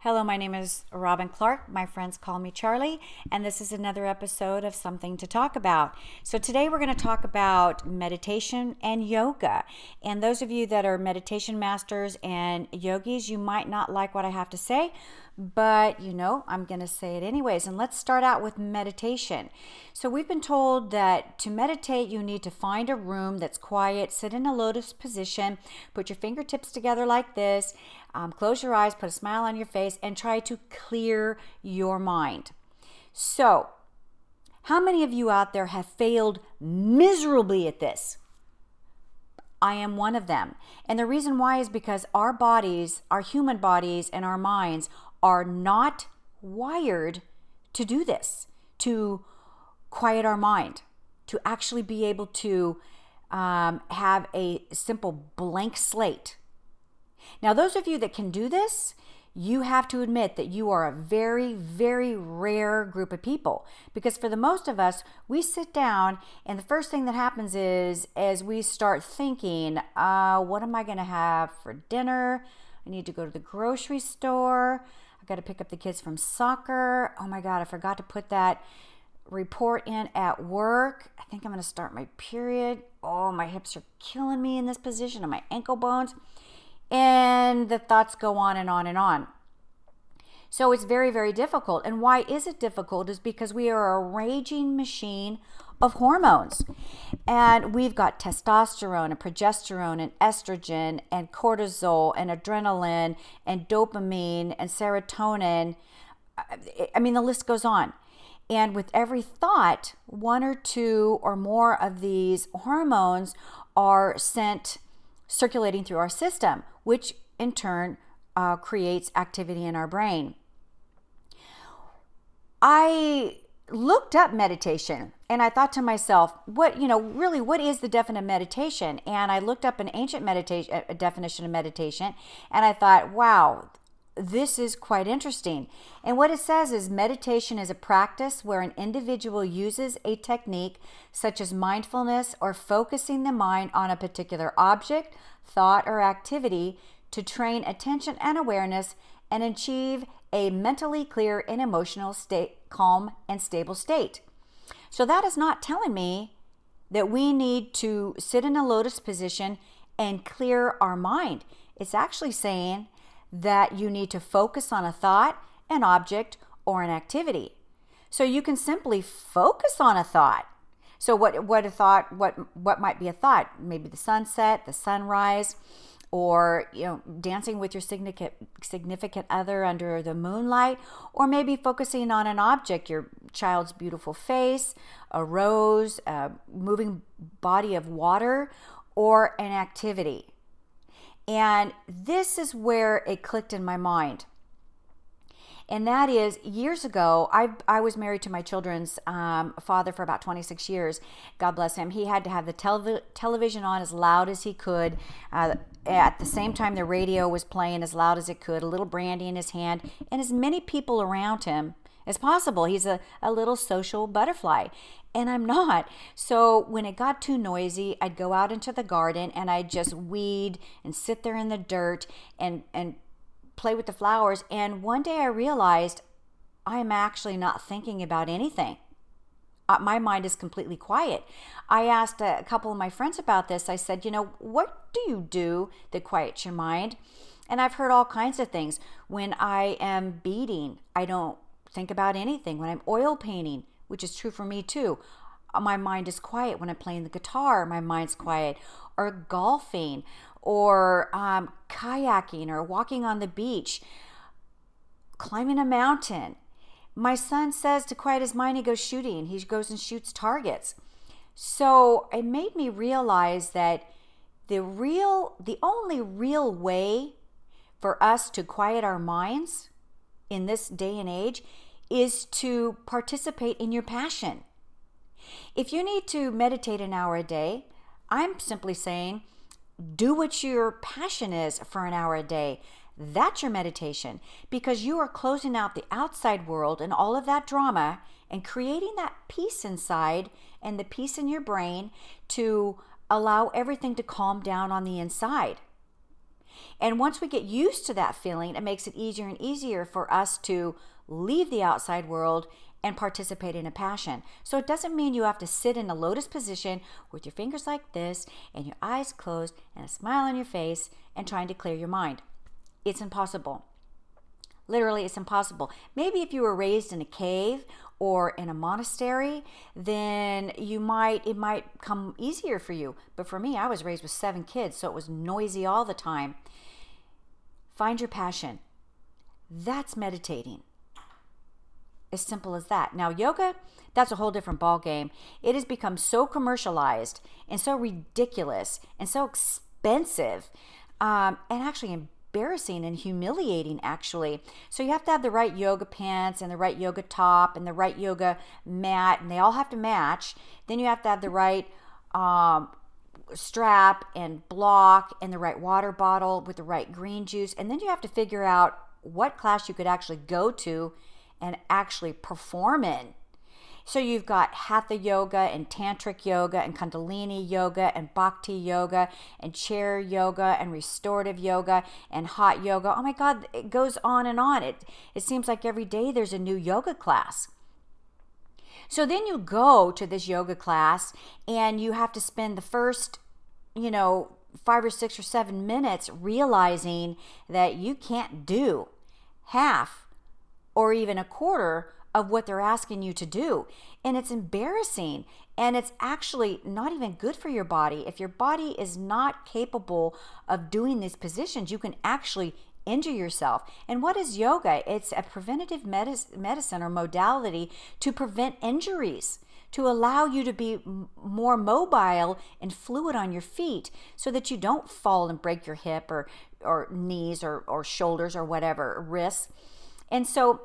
Hello, my name is Robin Clark. My friends call me Charlie, and this is another episode of Something to Talk About. So today we're going to talk about meditation and yoga. And those of you that are meditation masters and yogis, you might not like what I have to say, but I'm going to say it anyways. And let's start out with meditation. So we've been told that to meditate, you need to find a room that's quiet, sit in a lotus position, put your fingertips together like this, close your eyes, put a smile on your face, and try to clear your mind. So, how many of you out there have failed miserably at this? I am one of them. And the reason why is because our bodies, our human bodies and our minds are not wired to do this, to quiet our mind, to actually be able to have a simple blank slate. Now, those of you that can do this, you have to admit that you are a very, very rare group of people. Because for the most of us, we sit down and the first thing that happens is as we start thinking, what am I going to have for dinner? I need to go to the grocery store. I got to pick up the kids from soccer. Oh my God, I forgot to put that report in at work. I think I'm going to start my period. Oh, my hips are killing me in this position and my ankle bones. And the thoughts go on and on and on. So it's very, very difficult. And why is it difficult? Is because we are a raging machine of hormones. And we've got testosterone and progesterone and estrogen and cortisol and adrenaline and dopamine and serotonin. I mean, the list goes on. And with every thought, one or two or more of these hormones are circulating through our system, which in turn creates activity in our brain. I looked up meditation and I thought to myself, what is the definition of meditation? And I looked up an ancient definition of meditation, and I thought, wow, this is quite interesting. And what it says is meditation is a practice where an individual uses a technique such as mindfulness or focusing the mind on a particular object, thought, or activity to train attention and awareness and achieve a mentally clear and emotional state, calm and stable state. So that is not telling me that we need to sit in a lotus position and clear our mind. It's actually saying that you need to focus on a thought, an object, or an activity. So you can simply focus on a thought. So what might be a thought? Maybe the sunset, the sunrise, or dancing with your significant other under the moonlight, or maybe focusing on an object, your child's beautiful face, a rose, a moving body of water, or an activity. And this is where it clicked in my mind. And that is, years ago, I was married to my children's father for about 26 years. God bless him. He had to have the television on as loud as he could. At the same time, the radio was playing as loud as it could, a little brandy in his hand, and as many people around him as possible. He's a little social butterfly, and I'm not. So when it got too noisy, I'd go out into the garden and I'd just weed and sit there in the dirt and play with the flowers. And one day I realized I'm actually not thinking about anything. My mind is completely quiet. I asked a couple of my friends about this. I said, what do you do that quiets your mind? And I've heard all kinds of things. When I am beading, I don't think about anything. When I'm oil painting, which is true for me too, my mind is quiet. When I'm playing the guitar, my mind's quiet. Or golfing, or kayaking, or walking on the beach, climbing a mountain. My son says to quiet his mind, he goes shooting. He goes and shoots targets. So it made me realize that the only real way for us to quiet our minds in this day and age is to participate in your passion. If you need to meditate an hour a day, I'm simply saying, do what your passion is for an hour a day. That's your meditation, because you are closing out the outside world and all of that drama and creating that peace inside and the peace in your brain to allow everything to calm down on the inside. And once we get used to that feeling, it makes it easier and easier for us to leave the outside world and participate in a passion. So it doesn't mean you have to sit in a lotus position with your fingers like this and your eyes closed and a smile on your face and trying to clear your mind. It's impossible. Literally, it's impossible. Maybe if you were raised in a cave or in a monastery, then it might come easier for you. But for me, I was raised with 7 kids, so it was noisy all the time. Find your passion. That's meditating. As simple as that. Now, yoga, that's a whole different ball game. It has become so commercialized and so ridiculous and so expensive, and actually embarrassing and humiliating, actually. So you have to have the right yoga pants and the right yoga top and the right yoga mat, and they all have to match. Then you have to have the right strap and block and the right water bottle with the right green juice. And then you have to figure out what class you could actually go to and actually perform in. So you've got Hatha yoga and Tantric yoga and Kundalini yoga and Bhakti yoga and chair yoga and restorative yoga and hot yoga. Oh my God, it goes on and on. It seems like every day there's a new yoga class. So then you go to this yoga class and you have to spend the first, 5 or 6 or 7 minutes realizing that you can't do half or even a quarter of what they're asking you to do. And it's embarrassing. And it's actually not even good for your body. If your body is not capable of doing these positions, you can actually injure yourself. And what is yoga? It's a preventative medicine or modality to prevent injuries, to allow you to be more mobile and fluid on your feet so that you don't fall and break your hip or knees or shoulders or whatever, wrists. And so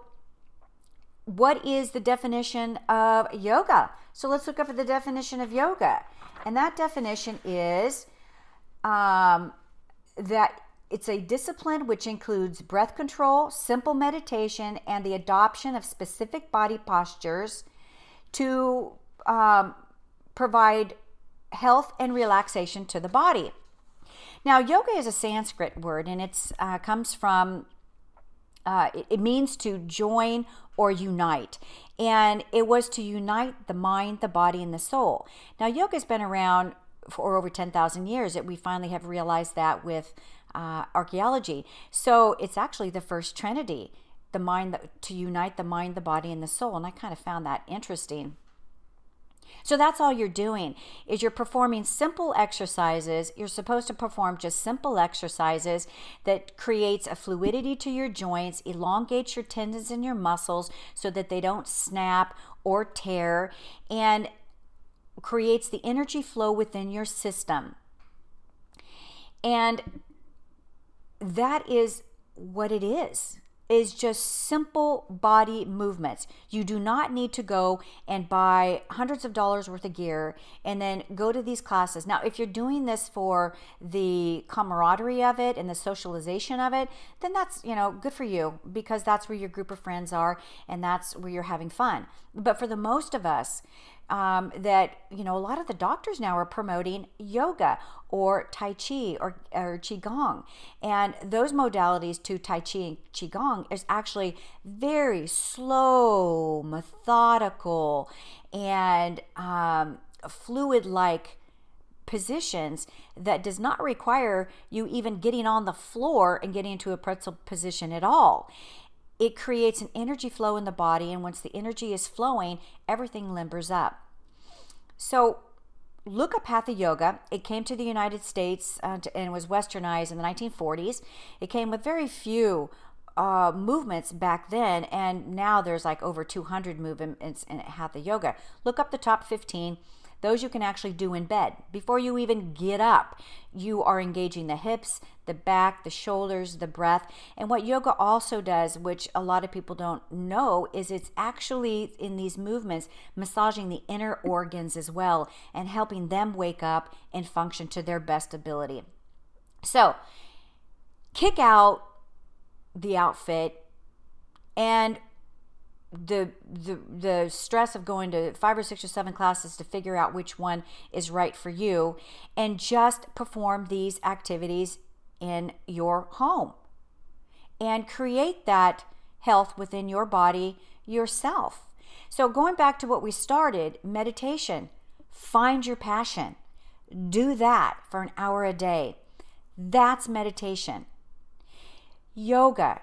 what is the definition of yoga? So let's look up at the definition of yoga. And that definition is that it's a discipline which includes breath control, simple meditation, and the adoption of specific body postures to provide health and relaxation to the body. Now, yoga is a Sanskrit word, and it comes from it means to join or unite. And it was to unite the mind, the body, and the soul. Now, yoga has been around for over 10,000 years. That we finally have realized that with archaeology. So it's actually the first trinity, the mind, to unite the mind, the body, and the soul. And I kind of found that interesting. So that's all you're doing, is you're performing simple exercises. You're supposed to perform just simple exercises that creates a fluidity to your joints, elongates your tendons and your muscles so that they don't snap or tear, and creates the energy flow within your system. And that is what it is just simple body movements. You do not need to go and buy hundreds of dollars worth of gear and then go to these classes. Now, if you're doing this for the camaraderie of it and the socialization of it, then that's, good for you, because that's where your group of friends are and that's where you're having fun. But for the most of us, a lot of the doctors now are promoting yoga or Tai Chi or Qigong. And those modalities to Tai Chi and Qigong is actually very slow, methodical, and fluid-like positions that does not require you even getting on the floor and getting into a pretzel position at all. It creates an energy flow in the body, and once the energy is flowing, everything limbers up. So look up Hatha yoga. It came to the United States and was westernized in the 1940s. It came with very few movements back then, and now there's like over 200 movements in Hatha yoga. Look up the top 15. Those you can actually do in bed. Before you even get up, you are engaging the hips, the back, the shoulders, the breath. And what yoga also does, which a lot of people don't know, is it's actually in these movements massaging the inner organs as well and helping them wake up and function to their best ability. So kick out the outfit and the stress of going to 5 or 6 or 7 classes to figure out which one is right for you, and just perform these activities in your home and create that health within your body yourself. So going back to what we started, meditation, find your passion. Do that for an hour a day. That's meditation. Yoga,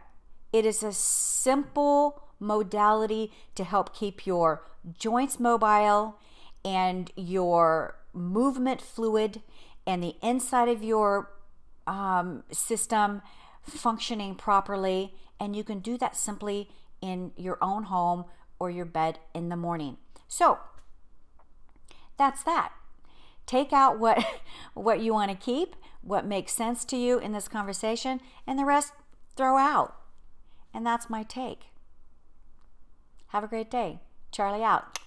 it is a simple modality to help keep your joints mobile and your movement fluid and the inside of your system functioning properly. And you can do that simply in your own home or your bed in the morning. So that's that. Take out what you want to keep, what makes sense to you in this conversation, and the rest throw out. And that's my take. Have a great day. Charlie out.